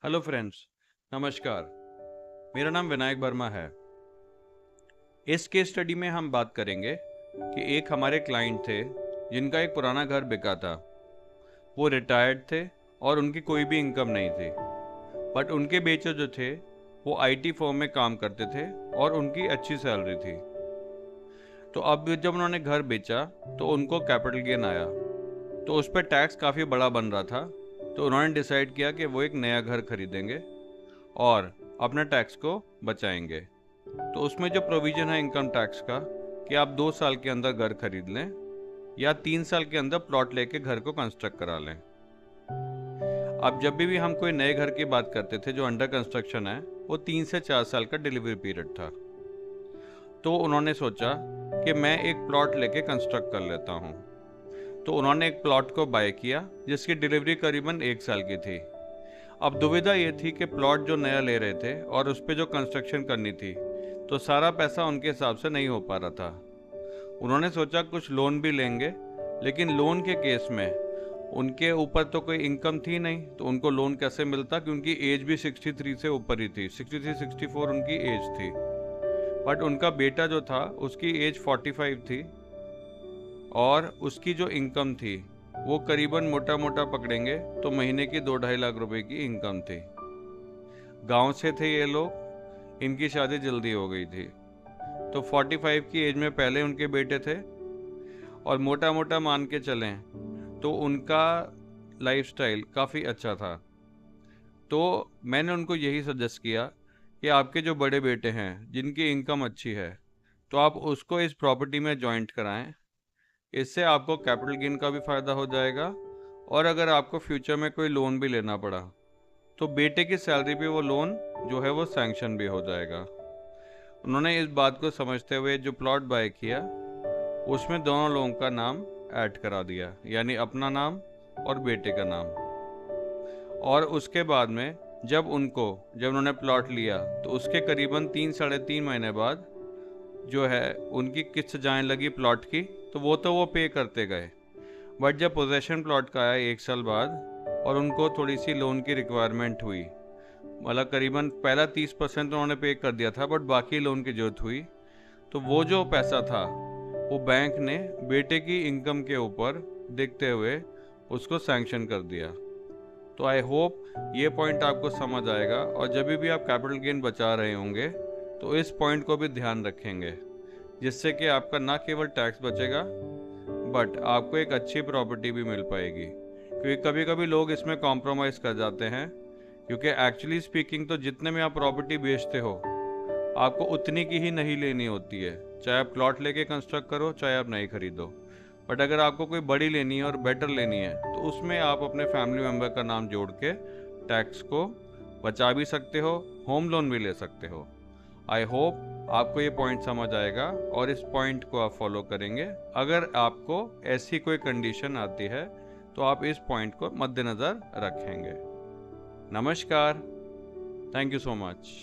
Hello friends, नमस्कार। मेरा नाम विनायक वर्मा है। इस केस स्टडी में हम बात करेंगे कि एक हमारे क्लाइंट थे जिनका एक पुराना घर बिका था। वो रिटायर्ड थे और उनकी कोई भी इनकम नहीं थी, बट उनके बेटे जो थे वो आईटी फर्म में काम करते थे और उनकी अच्छी सैलरी थी। तो अब जब उन्होंने घर बेचा तो उनको कैपिटल गेन आया, तो उस पर टैक्स काफ़ी बड़ा बन रहा था। तो उन्होंने डिसाइड किया कि वो एक नया घर खरीदेंगे और अपने टैक्स को बचाएंगे। तो उसमें जो प्रोविज़न है इनकम टैक्स का कि आप 2 साल के अंदर घर खरीद लें या 3 साल के अंदर प्लॉट लेके घर को कंस्ट्रक्ट करा लें। अब जब भी हम कोई नए घर की बात करते थे जो अंडर कंस्ट्रक्शन है, वो 3 से 4 साल का डिलीवरी पीरियड था। तो उन्होंने सोचा कि मैं एक प्लॉट लेके कंस्ट्रक्ट कर लेता हूँ। तो उन्होंने एक प्लॉट को बाय किया जिसकी डिलीवरी करीबन 1 साल की थी। अब दुविधा ये थी कि प्लॉट जो नया ले रहे थे और उस पर जो कंस्ट्रक्शन करनी थी, तो सारा पैसा उनके हिसाब से नहीं हो पा रहा था। उन्होंने सोचा कुछ लोन भी लेंगे, लेकिन लोन के केस में उनके ऊपर तो कोई इनकम थी नहीं, तो उनको लोन कैसे मिलता, क्योंकि एज भी 63 से ऊपर ही थी। 63-64 उनकी एज थी। बट उनका बेटा जो था उसकी एज 45 थी और उसकी जो इनकम थी वो करीबन मोटा मोटा पकड़ेंगे तो महीने की 2-2.5 लाख रुपए की इनकम थी। गांव से थे ये लोग, इनकी शादी जल्दी हो गई थी। तो 45 की एज में पहले उनके बेटे थे और मोटा मोटा मान के चलें तो उनका लाइफस्टाइल काफ़ी अच्छा था। तो मैंने उनको यही सजेस्ट किया कि आपके जो बड़े बेटे हैं जिनकी इनकम अच्छी है, तो आप उसको इस प्रॉपर्टी में जॉइंट कराएं। इससे आपको कैपिटल गेन का भी फ़ायदा हो जाएगा और अगर आपको फ्यूचर में कोई लोन भी लेना पड़ा तो बेटे की सैलरी पे वो लोन जो है वो सैंक्शन भी हो जाएगा। उन्होंने इस बात को समझते हुए जो प्लॉट बाय किया उसमें दोनों लोगों का नाम ऐड करा दिया, यानी अपना नाम और बेटे का नाम। और उसके बाद में जब उन्होंने प्लॉट लिया तो उसके करीबन 3-3.5 महीने बाद जो है उनकी किस्त जाने लगी प्लॉट की, तो वो पे करते गए। बट जब पोजेशन प्लॉट का आया 1 साल बाद और उनको थोड़ी सी लोन की रिक्वायरमेंट हुई, मतलब करीबन पहला 30% उन्होंने पे कर दिया था, बट बाकी लोन की जरूरत हुई, तो वो जो पैसा था वो बैंक ने बेटे की इनकम के ऊपर देखते हुए उसको सैंक्शन कर दिया। तो आई होप ये पॉइंट आपको समझ आएगा और जब भी आप कैपिटल गेन बचा रहे होंगे तो इस पॉइंट को भी ध्यान रखेंगे, जिससे कि आपका ना केवल टैक्स बचेगा बट आपको एक अच्छी प्रॉपर्टी भी मिल पाएगी। क्योंकि कभी कभी लोग इसमें कॉम्प्रोमाइज़ कर जाते हैं, क्योंकि एक्चुअली स्पीकिंग तो जितने में आप प्रॉपर्टी बेचते हो आपको उतनी की ही नहीं लेनी होती है, चाहे आप प्लॉट लेके कंस्ट्रक्ट करो चाहे आप नहीं खरीदो। बट अगर आपको कोई बड़ी लेनी है और बेटर लेनी है तो उसमें आप अपने फैमिली मेम्बर का नाम जोड़ के टैक्स को बचा भी सकते हो, होम लोन भी ले सकते हो। आई होप आपको ये पॉइंट समझ आएगा और इस पॉइंट को आप फॉलो करेंगे। अगर आपको ऐसी कोई कंडीशन आती है तो आप इस पॉइंट को मद्देनज़र रखेंगे। नमस्कार, थैंक यू सो मच।